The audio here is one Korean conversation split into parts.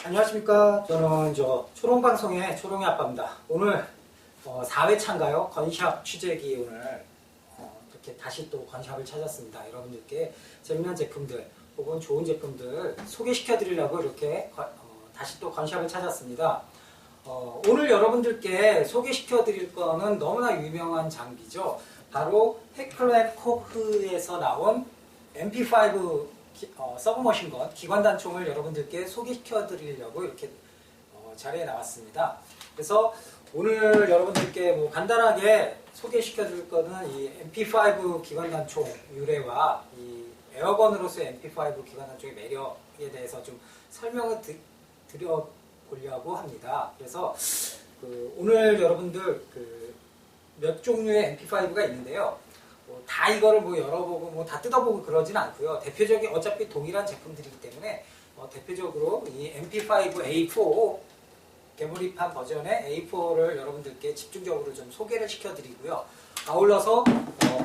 안녕하십니까. 저는 초롱방송의 초롱이 아빠입니다. 오늘 4회차인가요? 건샵 취재기 오늘 이렇게 다시 또 건샵을 찾았습니다. 여러분들께 재미난 제품들 혹은 좋은 제품들 소개시켜 드리려고 이렇게 다시 또 건샵을 찾았습니다. 오늘 여러분들께 소개시켜 드릴 거는 너무나 유명한 장비죠. 바로 헤클앤코크에서 나온 MP5 서브머신건 기관단총을 여러분들께 소개시켜 드리려고 이렇게 자리에 나왔습니다. 그래서 오늘 여러분들께 간단하게 소개시켜 드릴 거는 이 MP5 기관단총 유래와 이 에어건으로서의 MP5 기관단총의 매력에 대해서 좀 설명을 드려보려고 합니다. 그래서 오늘 여러분들 몇 종류의 MP5가 있는데요. 다 이거를 열어보고 다 뜯어보고 그러진 않고요. 대표적인 어차피 동일한 제품들이기 때문에 대표적으로 이 MP5 A4 개몰입한 버전의 A4를 여러분들께 집중적으로 좀 소개를 시켜드리고요. 아울러서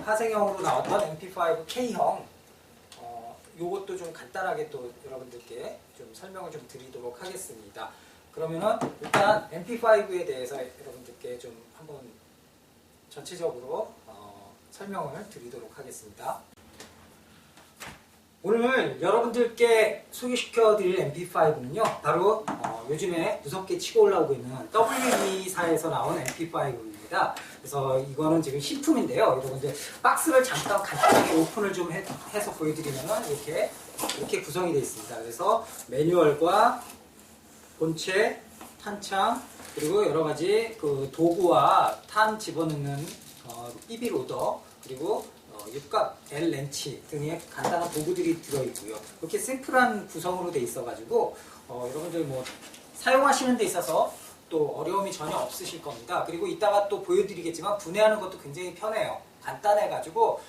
파생형으로 나왔던 MP5 K형 요것도 좀 간단하게 또 여러분들께 좀 설명을 좀 드리도록 하겠습니다. 그러면은 일단 MP5에 대해서 여러분들께 좀 한번 전체적으로 설명을 드리도록 하겠습니다. 오늘 여러분들께 소개시켜 드릴 MP5는요, 바로 요즘에 무섭게 치고 올라오고 있는 WE사에서 나온 MP5입니다. 그래서 이거는 지금 신품인데요. 여러분들 박스를 잠깐 간단하게 오픈을 좀 해서 보여드리면 이렇게 구성이 되어 있습니다. 그래서 매뉴얼과 본체, 탄창, 그리고 여러 가지 도구와 탄 집어넣는 삐비 로더, 그리고 육각 L 렌치 등의 간단한 도구들이 들어있고요. 이렇게 심플한 구성으로 되어 있어가지고 여러분들 사용하시는 데 있어서 또 어려움이 전혀 없으실 겁니다. 그리고 이따가 또 보여드리겠지만 분해하는 것도 굉장히 편해요. 간단해가지고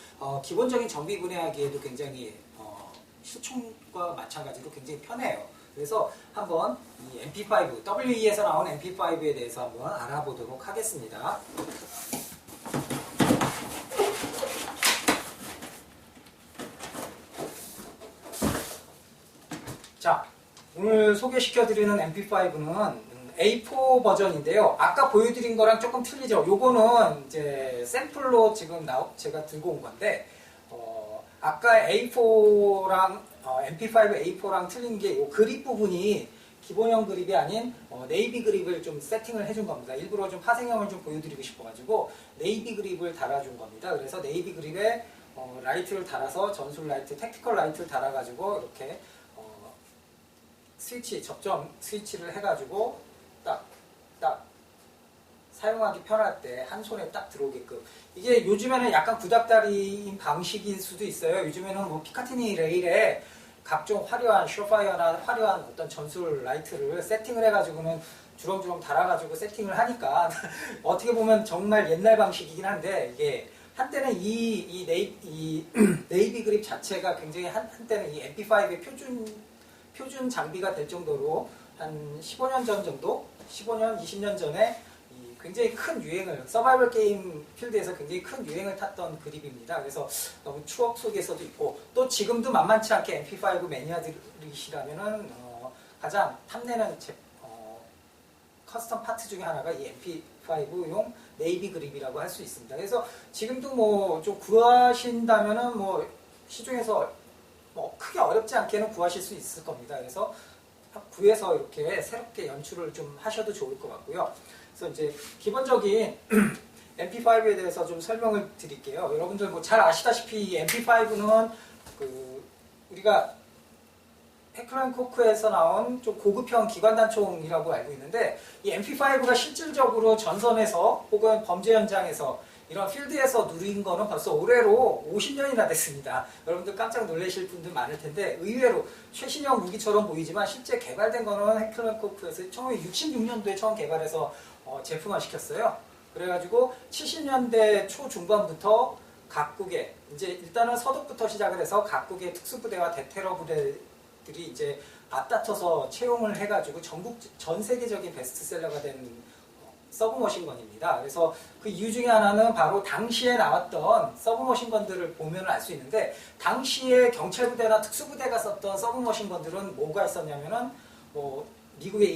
기본적인 정비 분해하기에도 굉장히 실총과 마찬가지로 굉장히 편해요. 그래서 한번 이 MP5, WE에서 나온 MP5에 대해서 한번 알아보도록 하겠습니다. 자, 오늘 소개시켜드리는 MP5는 A4 버전인데요. 아까 보여드린 거랑 조금 틀리죠. 요거는 이제 샘플로 지금 제가 들고 온 건데, 아까 A4랑, MP5 A4랑 틀린 게 요 그립 부분이 기본형 그립이 아닌 네이비 그립을 좀 세팅을 해준 겁니다. 일부러 좀 파생형을 좀 보여드리고 싶어가지고 네이비 그립을 달아준 겁니다. 그래서 네이비 그립에 라이트를 달아서 전술 라이트, 택티컬 라이트를 달아가지고 이렇게 스위치, 접점 스위치를 해가지고 딱 사용하기 편할 때 한 손에 딱 들어오게끔. 이게 요즘에는 약간 구닥다리인 방식일 수도 있어요. 요즘에는 피카티니 레일에 각종 화려한 쇼파이어나 화려한 어떤 전술 라이트를 세팅을 해가지고는 주렁주렁 달아가지고 세팅을 하니까 어떻게 보면 정말 옛날 방식이긴 한데, 이게 한때는 이 네이비 그립 자체가 굉장히 한때는 이 MP5의 표준 장비가 될 정도로 한 15년 전 정도? 15년, 20년 전에 굉장히 큰 유행을, 서바이벌 게임 필드에서 굉장히 큰 유행을 탔던 그립입니다. 그래서 너무 추억 속에서도 있고, 또 지금도 만만치 않게 MP5 매니아들이시라면은 가장 탐내는 커스텀 파트 중에 하나가 이 MP5용 네이비 그립이라고 할 수 있습니다. 그래서 지금도 좀 구하신다면은 시중에서 크게 어렵지 않게는 구하실 수 있을 겁니다. 그래서 구해서 이렇게 새롭게 연출을 좀 하셔도 좋을 것 같고요. 그래서 이제 기본적인 MP5에 대해서 좀 설명을 드릴게요. 여러분들 잘 아시다시피 MP5는 우리가 헤클앤코크에서 나온 좀 고급형 기관단총이라고 알고 있는데, 이 MP5가 실질적으로 전선에서 혹은 범죄 현장에서 이런 필드에서 누린 거는 벌써 올해로 50년이나 됐습니다. 여러분들 깜짝 놀라실 분들 많을 텐데, 의외로 최신형 무기처럼 보이지만 실제 개발된 거는 헤클앤코크에서 1966년도에 처음 개발해서 제품화 시켰어요. 그래가지고 70년대 초중반부터 각국의, 이제 일단은 서독부터 시작을 해서 각국의 특수부대와 대테러 부대들이 이제 앞다퉈서 채용을 해가지고 전 세계적인 베스트셀러가 된 서브머신건입니다. 그래서 그 이유 중에 하나는 바로 당시에 나왔던 서브머신건들을 보면 알 수 있는데, 당시에 경찰부대나 특수부대가 썼던 서브머신건들은 뭐가 있었냐면은 미국의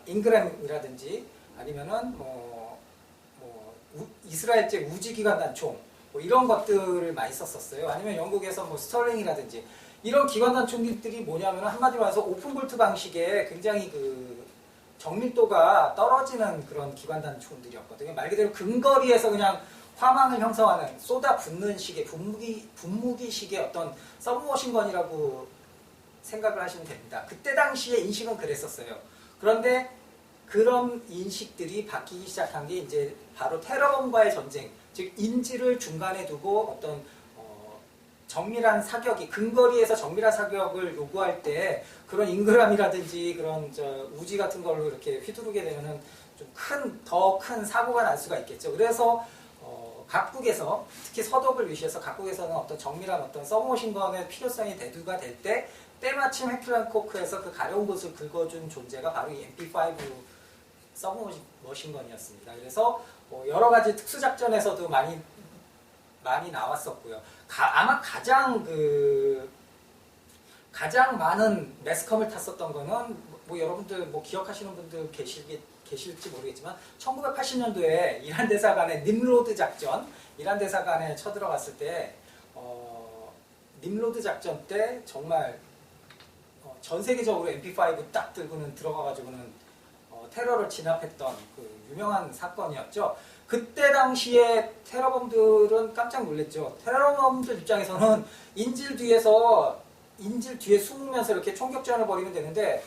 잉그램이라든지 아니면은 이스라엘제 우지기관단총 뭐 이런 것들을 많이 썼었어요. 아니면 영국에서 뭐 스털링이라든지 이런 기관단총들이 뭐냐면 한마디로 해서 오픈볼트 방식의 굉장히 그 정밀도가 떨어지는 그런 기관단총들이었거든요. 말 그대로 근거리에서 그냥 화망을 형성하는 쏟아붓는 식의 분무기식의 어떤 서브머신건이라고 생각을 하시면 됩니다. 그때 당시에 인식은 그랬었어요. 그런데 그런 인식들이 바뀌기 시작한 게 이제 바로 테러범과의 전쟁, 즉 인지를 중간에 두고 어떤 정밀한 사격이 근거리에서 정밀한 사격을 요구할 때 그런 잉그람이라든지 그런 우지 같은 걸로 이렇게 휘두르게 되면은 좀 더 큰 사고가 날 수가 있겠죠. 그래서 각국에서 특히 서독을 위시해서 각국에서는 어떤 정밀한 어떤 서브머신건의 필요성이 대두가 될 때 때마침 해플란코크에서 그 가려운 곳을 긁어준 존재가 바로 이 MP5 서브머신건이었습니다. 그래서 여러 가지 특수작전에서도 많이 나왔었고요. 아마 가장 많은 매스컴을 탔었던 거는 뭐 여러분들 뭐 기억하시는 분들 계실지 모르겠지만 1980년도에 이란 대사관의 님로드 작전, 이란 대사관에 쳐들어갔을 때 님로드 작전 때 정말 전 세계적으로 MP5 딱 들고는 들어가가지고는 테러를 진압했던 그 유명한 사건이었죠. 그때 당시에 테러범들은 깜짝 놀랐죠. 테러범들 입장에서는 인질 뒤에 숨으면서 이렇게 총격전을 벌이면 되는데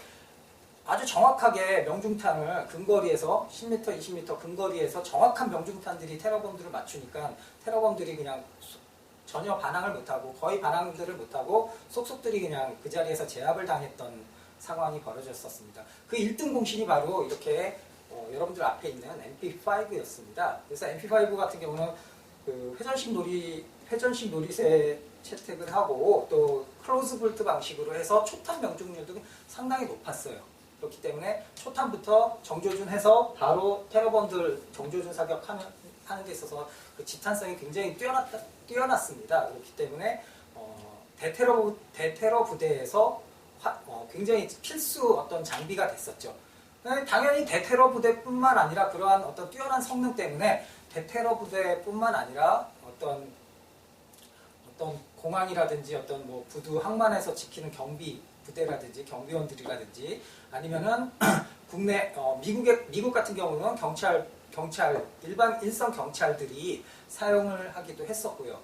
아주 정확하게 명중탄을 근거리에서 10m, 20m 근거리에서 정확한 명중탄들이 테러범들을 맞추니까 테러범들이 그냥 전혀 반항을 못하고 거의 반항들을 못하고 속속들이 그냥 그 자리에서 제압을 당했던 상황이 벌어졌었습니다. 그 1등 공신이 바로 이렇게 여러분들 앞에 있는 MP5였습니다. 그래서 MP5 같은 경우는 그 회전식 노릿에 채택을 하고 또 클로즈 볼트 방식으로 해서 초탄 명중률도 상당히 높았어요. 그렇기 때문에 초탄부터 정조준해서 바로 테러범들 정조준 사격하는 데 있어서 그 집탄성이 굉장히 뛰어났습니다. 그렇기 때문에 대테러 부대에서 굉장히 필수 어떤 장비가 됐었죠. 당연히 대테러 부대뿐만 아니라 그러한 어떤 뛰어난 성능 때문에 대테러 부대뿐만 아니라 어떤 공항이라든지 어떤 뭐 부두 항만에서 지키는 경비 부대라든지 경비원들이라든지 아니면은 국내 미국 같은 경우는 일반 일선 경찰들이 사용을 하기도 했었고요.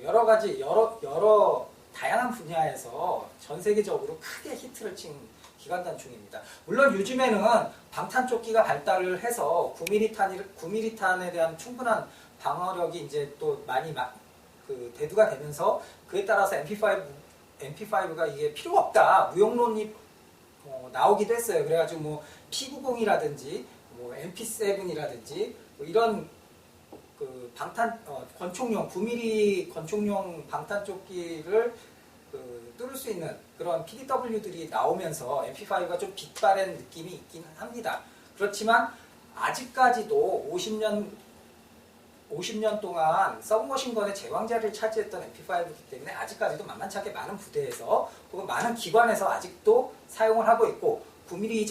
여러 가지 여러 다양한 분야에서 전 세계적으로 크게 히트를 친 기관단총입니다. 물론 요즘에는 방탄조끼가 발달을 해서 9mm탄에 대한 충분한 방어력이 이제 또 많이 대두가 되면서 그에 따라서 MP5가 이게 필요가 없다. 무용론이 나오기도 했어요. 그래가지고 뭐 P90이라든지 뭐 MP7이라든지 뭐 이런 그 권총용 9mm 권총용 방탄조끼를 뚫을 수 있는 그런 PDW들이 나오면서 MP5가 좀 빛바랜 느낌이 있긴 합니다. 그렇지만 아직까지도 50년 동안 서브머신건의 제왕자리를 차지했던 MP5이기 때문에 아직까지도 만만치 않게 많은 부대에서 혹은 많은 기관에서 아직도 사용을 하고 있고 9mm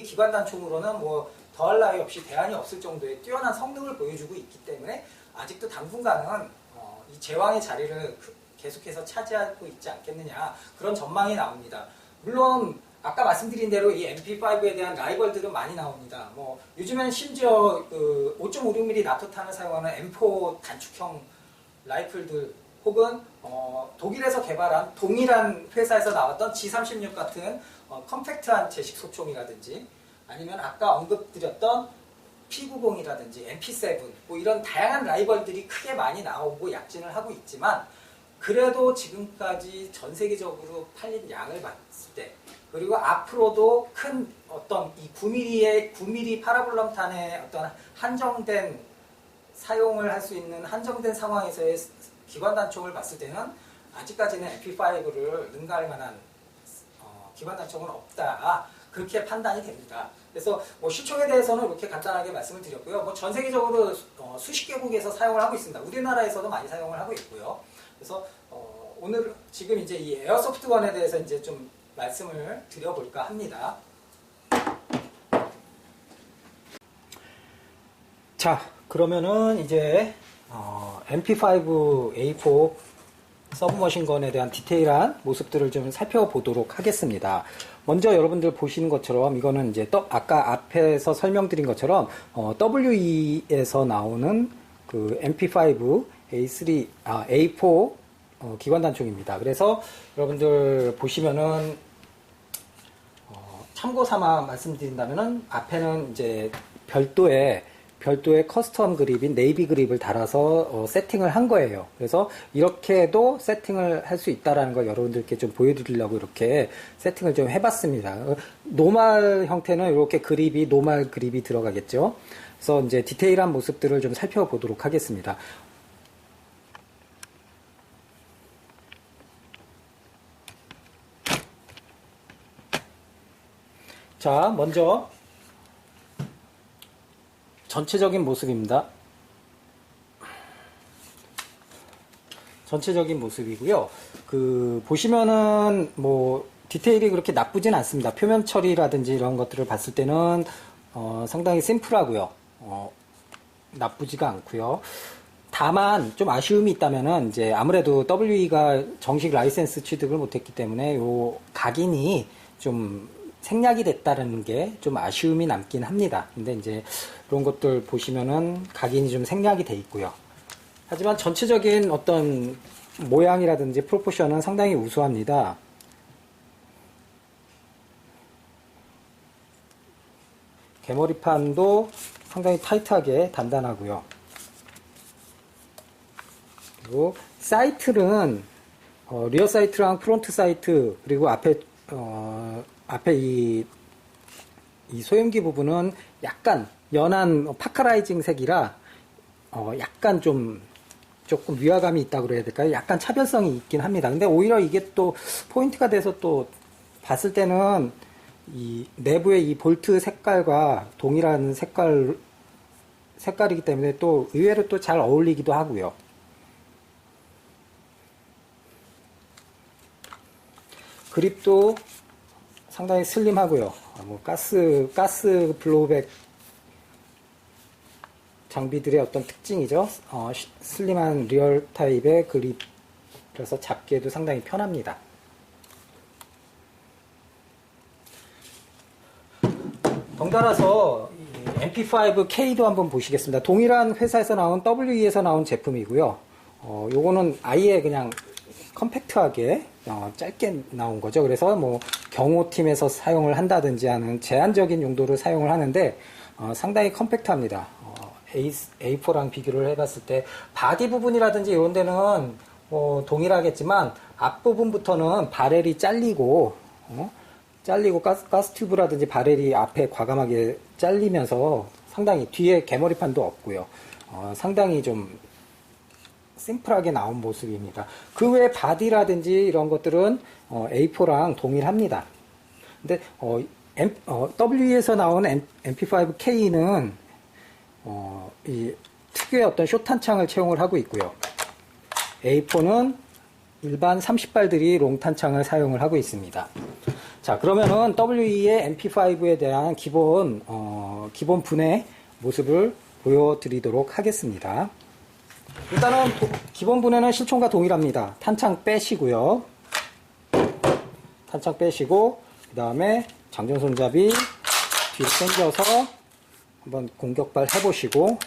기관단총으로는 뭐 더할 나위 없이 대안이 없을 정도의 뛰어난 성능을 보여주고 있기 때문에 아직도 당분간은 이 제왕의 자리를 계속해서 차지하고 있지 않겠느냐 그런 전망이 나옵니다. 물론 아까 말씀드린 대로 이 MP5에 대한 라이벌들은 많이 나옵니다. 뭐 요즘에는 심지어 그 5.56mm 나토탄을 사용하는 M4 단축형 라이플들 혹은 독일에서 개발한 동일한 회사에서 나왔던 G36 같은 컴팩트한 제식 소총이라든지 아니면 아까 언급드렸던 P90이라든지 MP7 뭐 이런 다양한 라이벌들이 크게 많이 나오고 약진을 하고 있지만 그래도 지금까지 전 세계적으로 팔린 양을 봤을 때 그리고 앞으로도 큰 어떤 이 9mm 파라볼럼탄의 어떤 한정된 사용을 할 수 있는 한정된 상황에서의 기관단총을 봤을 때는 아직까지는 MP5를 능가할 만한 기관단총은 없다. 그렇게 판단이 됩니다. 그래서 뭐 시총에 대해서는 이렇게 간단하게 말씀을 드렸고요. 뭐 전 세계적으로 수십 개국에서 사용을 하고 있습니다. 우리나라에서도 많이 사용을 하고 있고요. 그래서 오늘 지금 이제 이 에어소프트건에 대해서 이제 좀 말씀을 드려볼까 합니다. 자, 그러면은 이제 MP5A4 서브머신건에 대한 디테일한 모습들을 좀 살펴보도록 하겠습니다. 먼저 여러분들 보시는 것처럼 이거는 이제 아까 앞에서 설명드린 것처럼 WE에서 나오는 그 MP5A4 기관 단총입니다. 그래서 여러분들 보시면은 참고 삼아 말씀드린다면은 앞에는 이제 별도의 커스텀 그립인 네이비 그립을 달아서 세팅을 한 거예요. 그래서 이렇게도 세팅을 할 수 있다라는 걸 여러분들께 좀 보여드리려고 이렇게 세팅을 좀 해봤습니다. 노멀 형태는 이렇게 노멀 그립이 들어가겠죠. 그래서 이제 디테일한 모습들을 좀 살펴보도록 하겠습니다. 자, 먼저 전체적인 모습입니다. 전체적인 모습이고요. 보시면은 뭐 디테일이 그렇게 나쁘진 않습니다. 표면 처리라든지 이런 것들을 봤을 때는 상당히 심플하고요. 나쁘지가 않고요. 다만 좀 아쉬움이 있다면은 이제 아무래도 WE가 정식 라이센스 취득을 못했기 때문에 요 각인이 좀 생략이 됐다는 게 좀 아쉬움이 남긴 합니다. 근데 이제 이런 것들 보시면은 각인이 좀 생략이 돼 있고요. 하지만 전체적인 어떤 모양이라든지 프로포션은 상당히 우수합니다. 개머리판도 상당히 타이트하게 단단하고요. 그리고 사이트는 리어 사이트랑 프론트 사이트 그리고 앞에 이 소염기 부분은 약간 연한 파카라이징 색이라 약간 조금 위화감이 있다고 그래야 될까요? 약간 차별성이 있긴 합니다. 근데 오히려 이게 또 포인트가 돼서 또 봤을 때는 이 내부의 이 볼트 색깔과 동일한 색깔이기 때문에 또 의외로 또 잘 어울리기도 하고요. 그립도 상당히 슬림하고요. 뭐 가스 블로우백 장비들의 어떤 특징이죠. 슬림한 리얼 타입의 그립이라서 잡기에도 상당히 편합니다. 덩달아서 MP5K도 한번 보시겠습니다. 동일한 회사에서 나온 WE에서 나온 제품이고요. 요거는 아예 그냥 컴팩트하게 짧게 나온 거죠. 그래서 뭐 경호팀에서 사용을 한다든지 하는 제한적인 용도로 사용을 하는데 상당히 컴팩트합니다. A4랑 비교를 해봤을 때 바디 부분이라든지 이런 데는 뭐 동일하겠지만 앞부분부터는 바렐이 잘리고 가스 튜브라든지 바렐이 앞에 과감하게 잘리면서 상당히 뒤에 개머리판도 없고요. 상당히 좀 심플하게 나온 모습입니다. 그 외 바디라든지 이런 것들은 A4랑 동일합니다. 근데 WE에서 나온 MP5K는 이 특유의 어떤 숏탄창을 채용을 하고 있고요. A4는 일반 30발들이 롱탄창을 사용을 하고 있습니다. 자, 그러면은 WE의 MP5에 대한 기본 분해 모습을 보여드리도록 하겠습니다. 일단은 기본 분해는 실총과 동일합니다. 탄창 빼시고요. 탄창 빼시고 그 다음에 장전 손잡이 뒤로 당겨서 한번 공격발 해보시고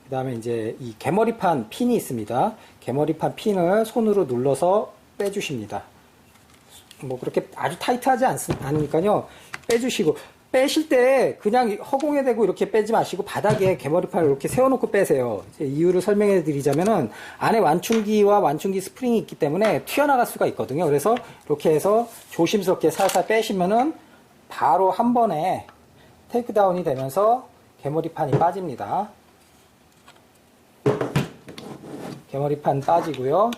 그 다음에 이제 이 개머리판 핀이 있습니다. 개머리판 핀을 손으로 눌러서 빼주십니다. 뭐 그렇게 아주 타이트하지 않으니까요. 빼주시고 빼실 때 그냥 허공에 대고 이렇게 빼지 마시고 바닥에 개머리판을 이렇게 세워놓고 빼세요. 이유를 설명해 드리자면은 안에 완충기와 완충기 스프링이 있기 때문에 튀어나갈 수가 있거든요. 그래서 이렇게 해서 조심스럽게 살살 빼시면은 바로 한 번에 테이크다운이 되면서 개머리판이 빠집니다. 개머리판 빠지고요.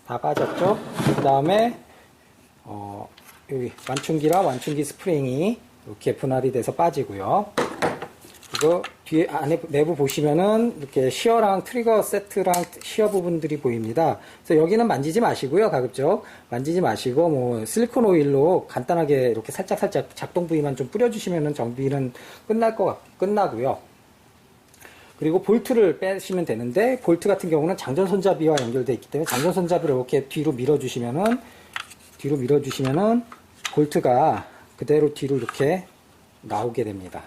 다 빠졌죠? 그 다음에 여기 완충기랑 완충기 스프링이 이렇게 분할이 돼서 빠지고요. 그리고 뒤에 안에 내부 보시면은 이렇게 시어랑 트리거 세트랑 시어 부분들이 보입니다. 그래서 여기는 만지지 마시고요. 가급적 만지지 마시고 뭐 실리콘 오일로 간단하게 이렇게 살짝 작동 부위만 좀 뿌려주시면은 정비는 끝나고요. 그리고 볼트를 빼시면 되는데 볼트 같은 경우는 장전 손잡이와 연결되어 있기 때문에 장전 손잡이를 이렇게 뒤로 밀어주시면은 볼트가 그대로 뒤로 이렇게 나오게 됩니다.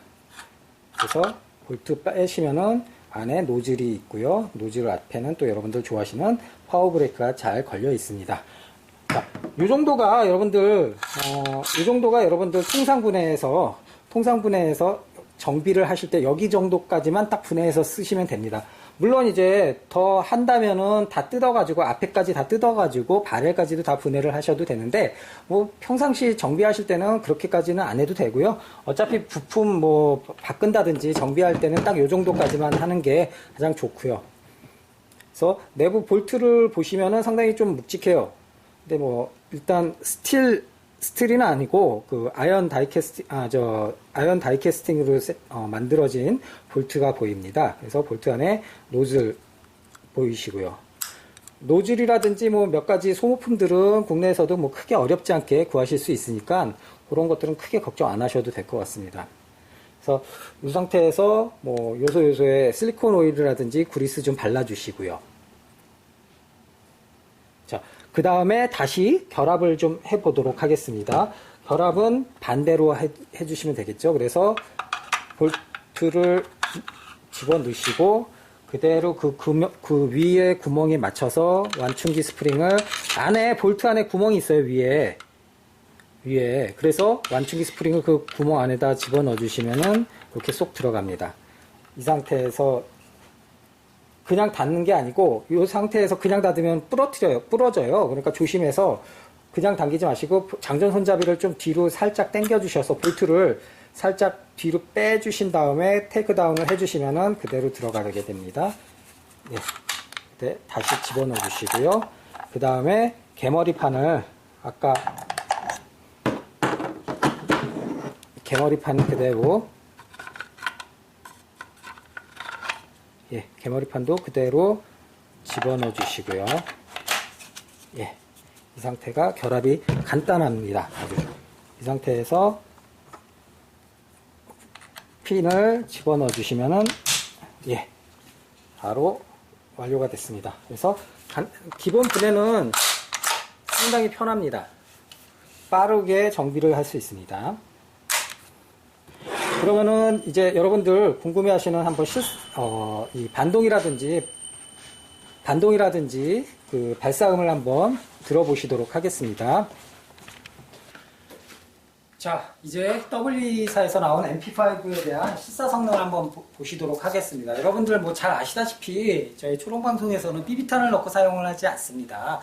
그래서 볼트 빼시면은 안에 노즐이 있고요. 노즐 앞에는 또 여러분들 좋아하시는 파워 브레이크가 잘 걸려 있습니다. 자, 요 정도가 여러분들 통상 분해해서 정비를 하실 때 여기 정도까지만 딱 분해해서 쓰시면 됩니다. 물론 이제 더 한다면은 다 뜯어가지고 앞에까지 다 뜯어가지고 바렐까지도 다 분해를 하셔도 되는데 뭐 평상시 정비하실 때는 그렇게까지는 안 해도 되고요. 어차피 부품 뭐 바꾼다든지 정비할 때는 딱 요 정도까지만 하는 게 가장 좋고요. 그래서 내부 볼트를 보시면은 상당히 좀 묵직해요. 근데 뭐 일단 스틸은 아니고 그 아연 다이캐스팅으로 만들어진 볼트가 보입니다. 그래서 볼트 안에 노즐 보이시고요. 노즐이라든지 뭐 몇 가지 소모품들은 국내에서도 뭐 크게 어렵지 않게 구하실 수 있으니까 그런 것들은 크게 걱정 안 하셔도 될 것 같습니다. 그래서 이 상태에서 뭐 요소에 실리콘 오일이라든지 그리스 좀 발라주시고요. 자, 그 다음에 다시 결합을 좀 해보도록 하겠습니다. 결합은 반대로 해주시면 되겠죠. 그래서 볼트를 집어넣으시고 그대로 그 위에 구멍에 맞춰서 완충기 스프링을 안에 볼트 안에 구멍이 있어요. 위에 그래서 완충기 스프링을 그 구멍 안에다 집어넣어 주시면은 이렇게 쏙 들어갑니다. 이 상태에서 그냥 닫는 게 아니고 이 상태에서 그냥 닫으면 부러져요. 그러니까 조심해서 그냥 당기지 마시고 장전 손잡이를 좀 뒤로 살짝 당겨 주셔서 볼트를 살짝 뒤로 빼주신 다음에 테이크다운을 해주시면은 그대로 들어가게 됩니다. 네, 다시 집어넣어 주시고요. 그 다음에 개머리판을 아까 개머리판 그대로 개머리판도 그대로 집어넣어 주시고요. 이 상태가 결합이 간단합니다. 이 상태에서 핀을 집어넣어 주시면은 바로 완료가 됐습니다. 그래서 기본 분해는 상당히 편합니다. 빠르게 정비를 할 수 있습니다. 그러면은 이제 여러분들 궁금해하시는 한번 이 반동이라든지 그 발사음을 한번 들어보시도록 하겠습니다. 자, 이제 WE사에서 나온 MP5에 대한 실사 성능을 한번 보시도록 하겠습니다. 여러분들 뭐 잘 아시다시피 저희 초롱방송에서는 삐비탄을 넣고 사용을 하지 않습니다.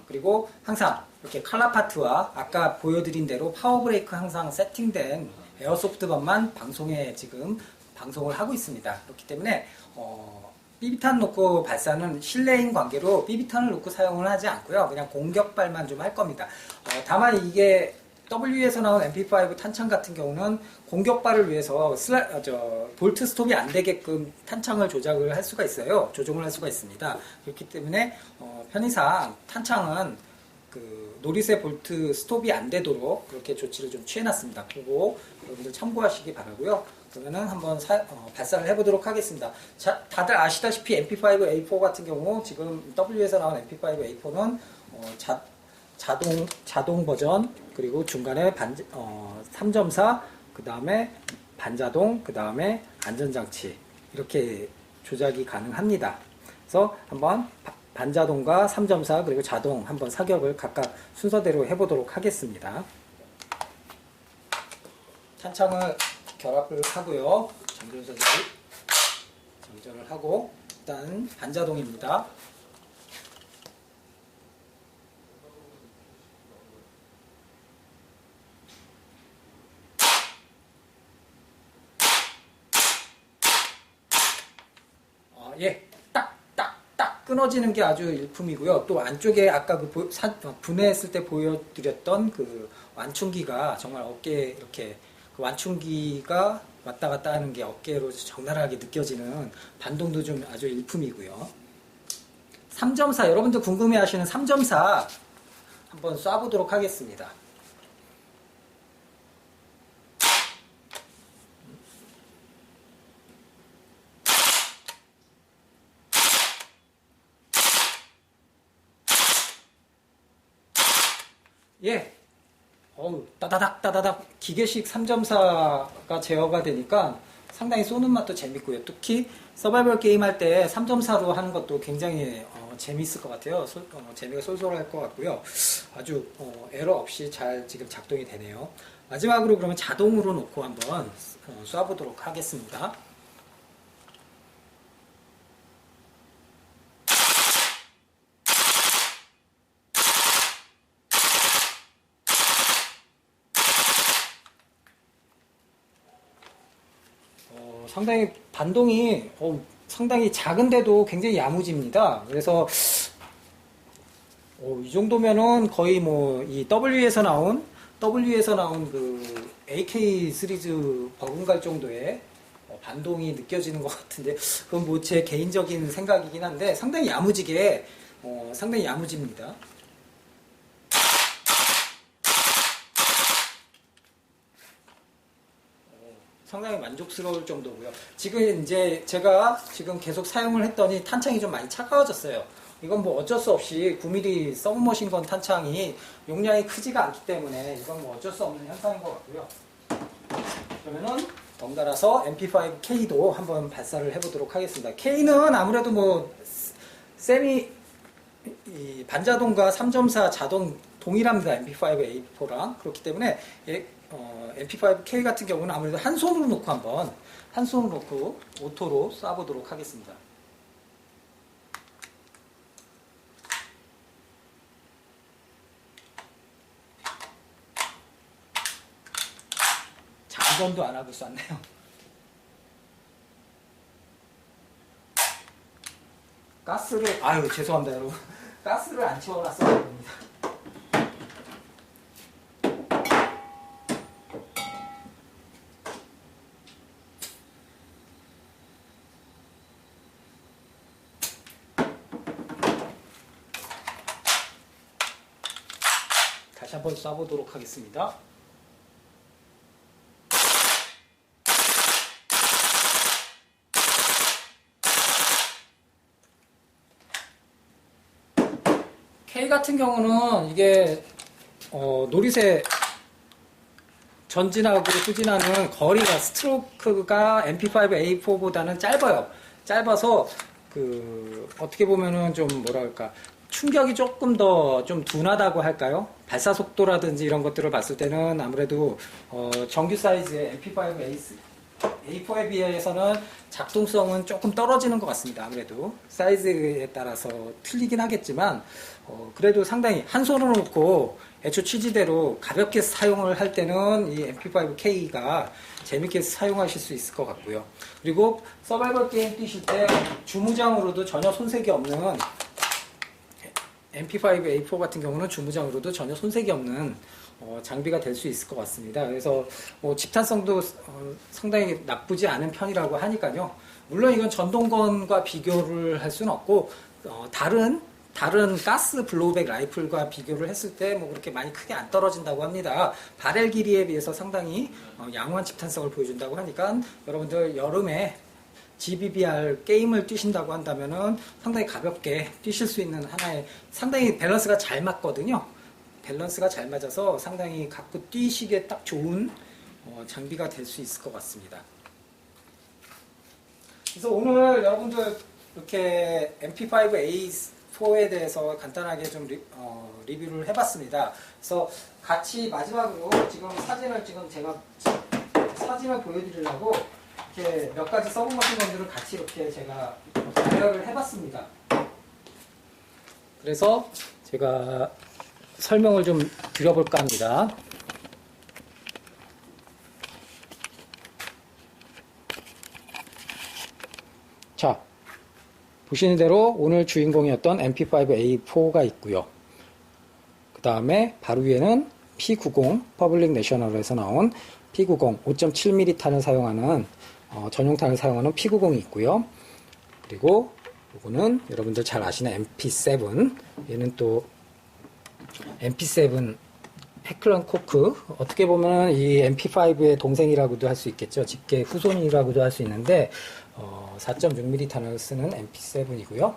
그리고 항상 이렇게 칼라 파트와 아까 보여드린 대로 파워브레이크 항상 세팅된 에어소프트건만 지금 방송을 하고 있습니다. 그렇기 때문에 삐비탄 놓고 발사는 실내인 관계로 삐비탄을 놓고 사용을 하지 않고요. 그냥 공격발만 좀 할 겁니다. 다만 이게 W에서 나온 MP5 탄창 같은 경우는 공격발을 위해서 볼트 스톱이 안 되게끔 탄창을 조정을 할 수가 있습니다. 그렇기 때문에 편의상 탄창은 그 노리쇠 볼트 스톱이 안 되도록 그렇게 조치를 좀 취해놨습니다. 그거 여러분들 참고하시기 바라고요. 그러면은 한번 발사를 해보도록 하겠습니다. 자, 다들 아시다시피 MP5A4 같은 경우 지금 W에서 나온 MP5A4는 자동 버전, 그리고 중간에 3.4, 그 다음에 반자동, 그 다음에 안전장치 이렇게 조작이 가능합니다. 그래서 한번 반자동과 3.4 그리고 자동 한번 사격을 각각 순서대로 해보도록 하겠습니다. 탄창을 결합을 하고요. 정전을 하고 일단 반자동입니다. 딱 끊어지는 게 아주 일품이고요. 또 안쪽에 아까 분해했을 때 보여드렸던 그 완충기가 정말 어깨에 이렇게 그 완충기가 왔다 갔다 하는 게 어깨로 적나라하게 느껴지는 반동도 좀 아주 일품이고요. 3.4 여러분들 궁금해하시는 3.4 한번 쏴보도록 하겠습니다. 예, 따다닥 기계식 3.4가 제어가 되니까 상당히 쏘는 맛도 재밌고요. 특히 서바이벌 게임 할 때 3.4로 하는 것도 굉장히 재밌을 것 같아요. 재미가 쏠쏠할 것 같고요. 아주 에러 없이 잘 지금 작동이 되네요. 마지막으로 그러면 자동으로 놓고 한번 쏴보도록 하겠습니다. 상당히 반동이 상당히 작은데도 굉장히 야무집니다. 그래서 이 정도면은 거의 뭐 이 W에서 나온 그 AK 시리즈 버금갈 정도의 반동이 느껴지는 것 같은데 그건 뭐 제 개인적인 생각이긴 한데 상당히 야무지게 상당히 야무집니다. 상당히 만족스러울 정도고요. 지금 이제 제가 지금 계속 사용을 했더니 탄창이 좀 많이 차가워졌어요. 이건 뭐 어쩔 수 없이 9mm 서브머신건 탄창이 용량이 크지가 않기 때문에 이건 뭐 어쩔 수 없는 현상인 것 같고요. 그러면은 덩달아서 MP5K도 한번 발사를 해보도록 하겠습니다. K는 아무래도 뭐 반자동과 3.4 자동 동일합니다. MP5A4랑 그렇기 때문에 MP5K 같은 경우는 아무래도 한 손으로 놓고 오토로 쏴보도록 하겠습니다. 장전도 안 하고 쐈네요. 죄송합니다 여러분. 가스를 안 채워놨어야 됩니다. 다시 한번 쏴보도록 하겠습니다. K 같은 경우는 이게 노릿에 전진하고 후진하는 거리가 스트로크가 MP5A4보다는 짧아서 어떻게 보면은 좀 뭐랄까 충격이 조금 더 좀 둔하다고 할까요? 발사 속도라든지 이런 것들을 봤을 때는 아무래도 정규 사이즈의 MP5A4에 비해서는 작동성은 조금 떨어지는 것 같습니다. 아무래도 사이즈에 따라서 틀리긴 하겠지만 그래도 상당히 한 손으로 놓고 애초 취지대로 가볍게 사용을 할 때는 이 MP5K가 재밌게 사용하실 수 있을 것 같고요. 그리고 서바이벌 게임 뛰실 때 주무장으로도 전혀 손색이 없는 MP5A4 같은 경우는 주무장으로도 전혀 손색이 없는 장비가 될 수 있을 것 같습니다. 그래서 집탄성도 상당히 나쁘지 않은 편이라고 하니까요. 물론 이건 전동건과 비교를 할 수는 없고 다른 가스 블로우백 라이플과 비교를 했을 때 뭐 그렇게 많이 크게 안 떨어진다고 합니다. 바렐 길이에 비해서 상당히 양호한 집탄성을 보여준다고 하니까 여러분들 여름에 GBBR 게임을 뛰신다고 한다면은 상당히 가볍게 뛰실 수 있는 하나의 상당히 밸런스가 잘 맞거든요. 밸런스가 잘 맞아서 상당히 갖고 뛰시기에 딱 좋은 장비가 될 수 있을 것 같습니다. 그래서 오늘 여러분들 이렇게 MP5A4에 대해서 간단하게 좀 리뷰를 해봤습니다. 그래서 같이 마지막으로 제가 사진을 보여드리려고 이렇게 몇 가지 서브머신건들을 같이 이렇게 제가 배열을 해봤습니다. 그래서 제가 설명을 좀 드려볼까 합니다. 자, 보시는 대로 오늘 주인공이었던 MP5A4가 있고요. 그 다음에 바로 위에는 P90 퍼블릭 내셔널에서 나온 P90 5.7mm 탄을 사용하는 전용 탄을 사용하는 P90이 있고요. 그리고 이거는 여러분들 잘 아시는 MP7. 얘는 또 MP7 해클런 코크, 어떻게 보면 이 MP5의 동생이라고도 할 수 있겠죠. 직계 후손이라고도 할 수 있는데 4.6mm 탄을 쓰는 MP7이고요.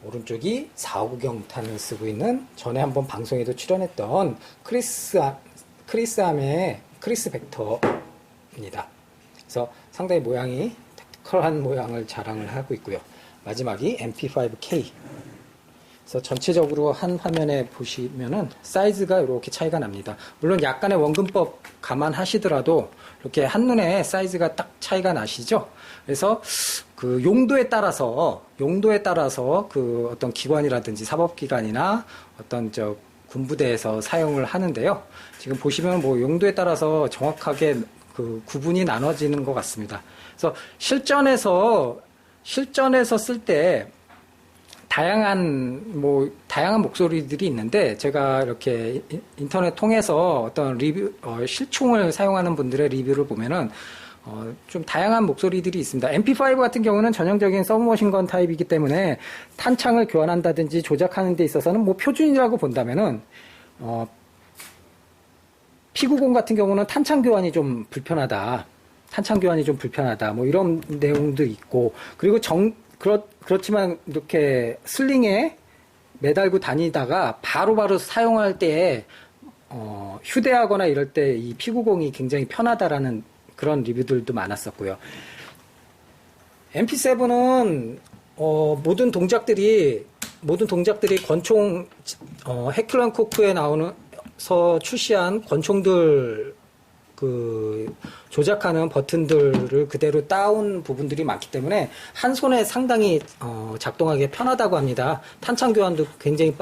오른쪽이 459경 탄을 쓰고 있는, 전에 한번 방송에도 출연했던 크리스암의 크리스 벡터입니다. 그래서 상당히 모양이 텍니컬한 모양을 자랑을 하고 있고요. 마지막이 MP5K. 그래서 전체적으로 한 화면에 보시면은 사이즈가 이렇게 차이가 납니다. 물론 약간의 원근법 감안하시더라도 이렇게 한눈에 사이즈가 딱 차이가 나시죠? 그래서 그 용도에 따라서 그 어떤 기관이라든지 사법기관이나 어떤 군부대에서 사용을 하는데요. 지금 보시면 뭐 용도에 따라서 정확하게 그 구분이 나눠지는 것 같습니다. 그래서 실전에서 쓸 때 다양한 목소리들이 있는데, 제가 이렇게 인터넷 통해서 어떤 리뷰, 실총을 사용하는 분들의 리뷰를 보면은, 좀 다양한 목소리들이 있습니다. MP5 같은 경우는 전형적인 서브머신건 타입이기 때문에 탄창을 교환한다든지 조작하는 데 있어서는 뭐 표준이라고 본다면은, P90 같은 경우는 탄창 교환이 좀 불편하다. 뭐 이런 내용도 있고, 그리고 그렇지만 이렇게 슬링에 매달고 다니다가 바로바로 사용할 때에 휴대하거나 이럴 때 이 P90이 굉장히 편하다라는 그런 리뷰들도 많았었고요. MP7은 모든 동작들이 권총 해클런 코크에 나오면서 출시한 권총들 그 조작하는 버튼들을 그대로 따온 부분들이 많기 때문에 한 손에 상당히 작동하기 편하다고 합니다. 탄창 교환도 굉장히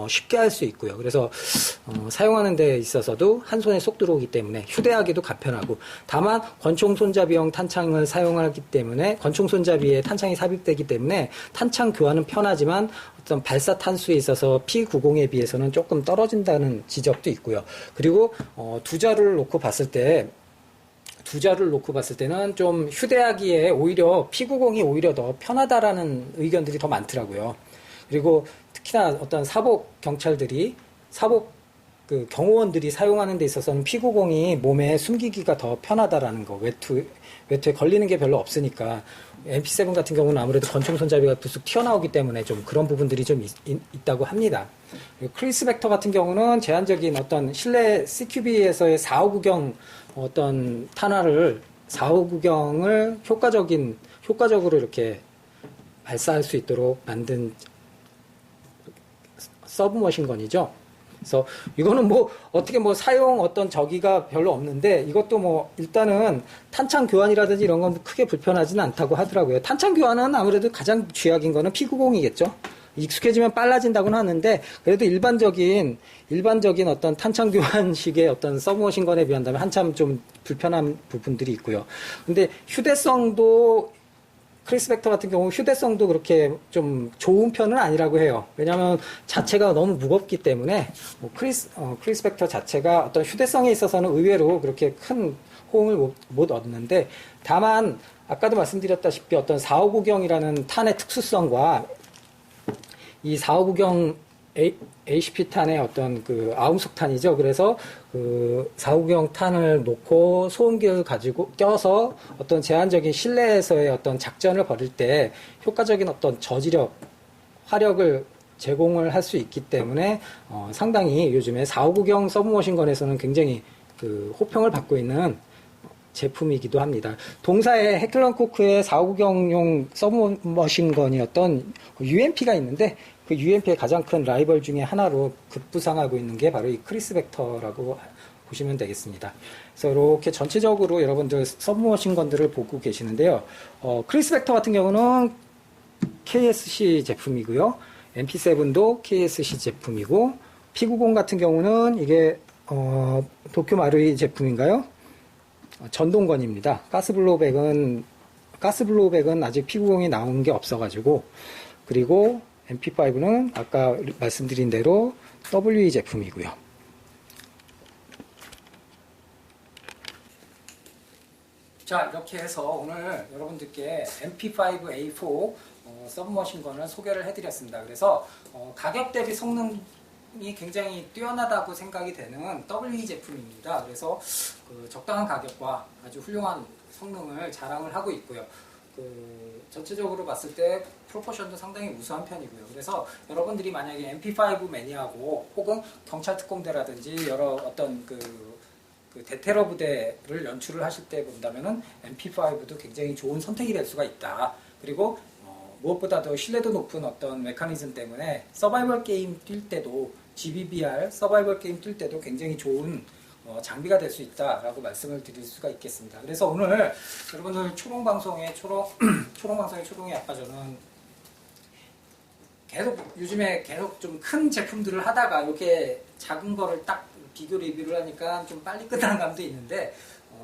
쉽게 할 수 있고요. 그래서 사용하는 데 있어서도 한 손에 쏙 들어오기 때문에 휴대하기도 간편하고, 다만 권총 손잡이용 탄창을 사용하기 때문에, 권총 손잡이에 탄창이 삽입되기 때문에 탄창 교환은 편하지만 어떤 발사 탄수에 있어서 P90에 비해서는 조금 떨어진다는 지적도 있고요. 그리고 두 자루를 놓고 봤을 때는 좀 휴대하기에 오히려 P90이 오히려 더 편하다라는 의견들이 더 많더라고요. 그리고 특히나 어떤 사복 경호원들이 사용하는 데 있어서는 P90이 몸에 숨기기가 더 편하다라는 거, 외투에 걸리는 게 별로 없으니까. MP7 같은 경우는 아무래도 권총 손잡이가 부쑥 튀어나오기 때문에 좀 그런 부분들이 좀 있다고 합니다. 그리고 크리스 벡터 같은 경우는 제한적인 어떤 실내 CQB에서의 459경 어떤 탄화를 459경을 효과적으로 이렇게 발사할 수 있도록 만든 서브머신건이죠. 그래서 이거는 어떻게 사용 어떤 저기가 별로 없는데, 이것도 일단은 탄창 교환이라든지 이런 건 크게 불편하지는 않다고 하더라고요. 탄창 교환은 아무래도 가장 쥐약인 거는 P90이겠죠. 익숙해지면 빨라진다고는 하는데, 그래도 일반적인 어떤 탄창 교환식의 어떤 서브머신건에 비한다면 한참 좀 불편한 부분들이 있고요. 근데 휴대성도, 크리스 벡터 같은 경우 휴대성도 그렇게 좀 좋은 편은 아니라고 해요. 왜냐하면 자체가 너무 무겁기 때문에 크리스 벡터 자체가 어떤 휴대성에 있어서는 의외로 그렇게 큰 호응을 못 얻는데, 다만 아까도 말씀드렸다시피 어떤 459경이라는 탄의 특수성과 이 459경 HP 탄의 어떤 그 아음속 탄이죠. 그래서 그 459경 탄을 놓고 소음기를 가지고 껴서 어떤 제한적인 실내에서의 어떤 작전을 벌일 때 효과적인 어떤 저지력, 화력을 제공을 할 수 있기 때문에 상당히 요즘에 459경 서브머신건에서는 굉장히 그 호평을 받고 있는 제품이기도 합니다. 동사의 해클런 코크의 459경용 서브머신건이었던 UMP가 있는데, 그 UMP의 가장 큰 라이벌 중에 하나로 급부상하고 있는 게 바로 이 크리스 벡터라고 보시면 되겠습니다. 그래서 이렇게 전체적으로 여러분들 서브머신건들을 보고 계시는데요. 크리스 벡터 같은 경우는 KSC 제품이고요. MP7도 KSC 제품이고, P90 같은 경우는 이게 도쿄 마루이 제품인가요? 전동건입니다. 가스블로우백은 아직 P90이 나온 게 없어가지고, 그리고 MP5는 아까 말씀드린 대로 WE 제품이고요. 자, 이렇게 해서 오늘 여러분들께 MP5A4 서브머신건을 소개를 해드렸습니다. 그래서 가격 대비 성능이 굉장히 뛰어나다고 생각이 되는 WE 제품입니다. 그래서 그 적당한 가격과 아주 훌륭한 성능을 자랑을 하고 있고요. 전체적으로 봤을 때 프로포션도 상당히 우수한 편이고요. 그래서 여러분들이 만약에 MP5 매니아고 혹은 경찰 특공대라든지 여러 어떤 그 대테러 부대를 연출을 하실 때 본다면은 MP5도 굉장히 좋은 선택이 될 수가 있다. 그리고 무엇보다도 신뢰도 높은 어떤 메커니즘 때문에 서바이벌 게임 뛸 때도 GBBR 서바이벌 게임 뛸 때도 굉장히 좋은 장비가 될 수 있다라고 말씀을 드릴 수가 있겠습니다. 그래서 오늘 여러분들 초롱방송의 초롱의 아빠 저는 계속 요즘에 계속 좀 큰 제품들을 하다가 이렇게 작은 거를 딱 비교 리뷰를 하니까 좀 빨리 끝나는 감도 있는데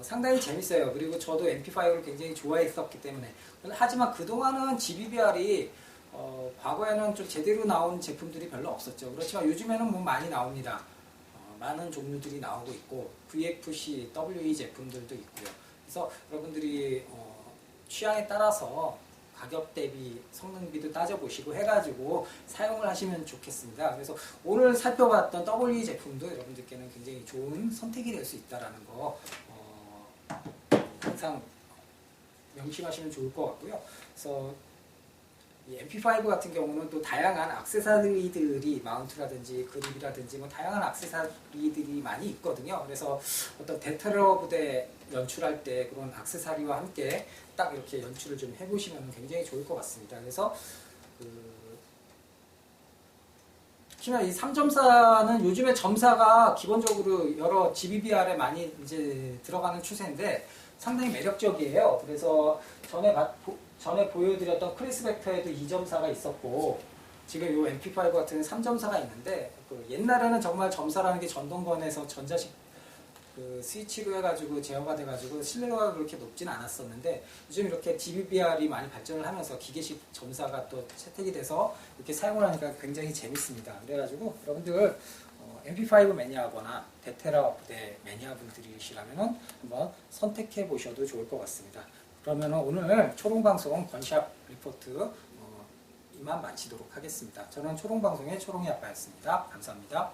상당히 재밌어요. 그리고 저도 MP5를 굉장히 좋아했었기 때문에 하지만 그동안은 GBBR이 과거에는 좀 제대로 나온 제품들이 별로 없었죠. 그렇지만 요즘에는 뭐 많이 나옵니다. 많은 종류들이 나오고 있고 VFC, WE 제품들도 있고요. 그래서 여러분들이 취향에 따라서 가격 대비 성능비도 따져보시고 해가지고 사용을 하시면 좋겠습니다. 그래서 오늘 살펴봤던 WE 제품도 여러분들께는 굉장히 좋은 선택이 될 수 있다는 거 항상 명심하시면 좋을 것 같고요. 그래서 이 MP5 같은 경우는 또 다양한 액세서리들이 마운트라든지 그립이라든지 뭐 다양한 액세서리들이 많이 있거든요. 그래서 어떤 대테러 부대 연출할 때 그런 액세서리와 함께 딱 이렇게 연출을 좀 해보시면 굉장히 좋을 것 같습니다. 그래서 특히나 이 3.4는 요즘에 점사가 기본적으로 여러 GBBR에 많이 이제 들어가는 추세인데 상당히 매력적이에요. 그래서 전에 보여드렸던 크리스 벡터에도 2.4가 있었고 지금 이 MP5 같은 3.4가 있는데 옛날에는 정말 점사라는 게 전동건에서 전자식 스위치로 해가지고 제어가 돼가지고 신뢰도가 그렇게 높진 않았었는데 요즘 이렇게 GBBR이 많이 발전을 하면서 기계식 점사가 또 채택이 돼서 이렇게 사용을 하니까 굉장히 재밌습니다. 그래가지고 여러분들 MP5 매니아거나 대테라 부대 매니아분들이시라면 한번 선택해 보셔도 좋을 것 같습니다. 그러면 오늘 초롱방송 건샵 리포트 이만 마치도록 하겠습니다. 저는 초롱방송의 초롱이 아빠였습니다. 감사합니다.